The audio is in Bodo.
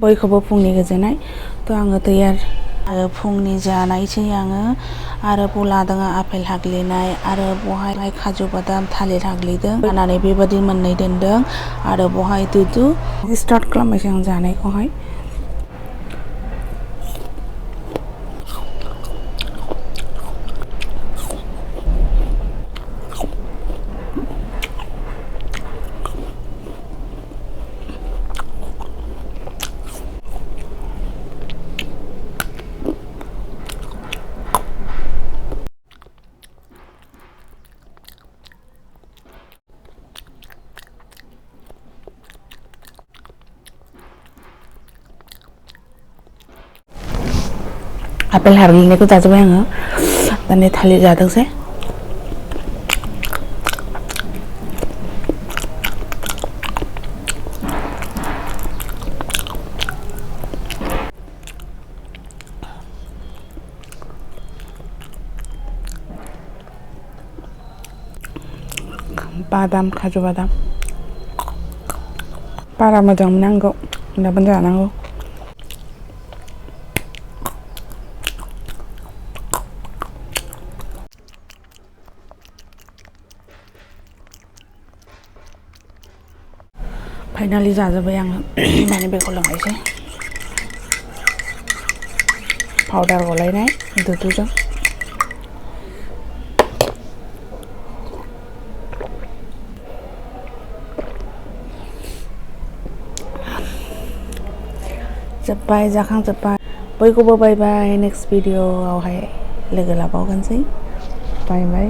बयखौबो फुंनि गोजोननाय थ' आङो तैयार आरो फुंनि जानायसै आङो आरो बाव लादों आपेल हाग्लिनाय आरो बहाय काजु बादाम थालिर हाग्लिदों होनानै बेबायदि मोननै दोनदों आरो बहाय दुदु स्टार्ट खालामबायसै आं जानायखौहाय आपेल हाग्लिनायखौ जाजोब्बाय आङो दानि थालिर जादोंसै बादाम काजु बादाम बारा मोजां मोननांगौ दाबो जानांगौ फाइनालि जाजोब्बाय आङो दानि बेखौ लोंनायसै पाउडार गलायनाय दुदुजों जोब्बाय जाखांजोब्बाय बयखौबो बाय बाय नेक्स्ट भिडिअ आवहाय लोगो लाबावगोनसै बाय बाय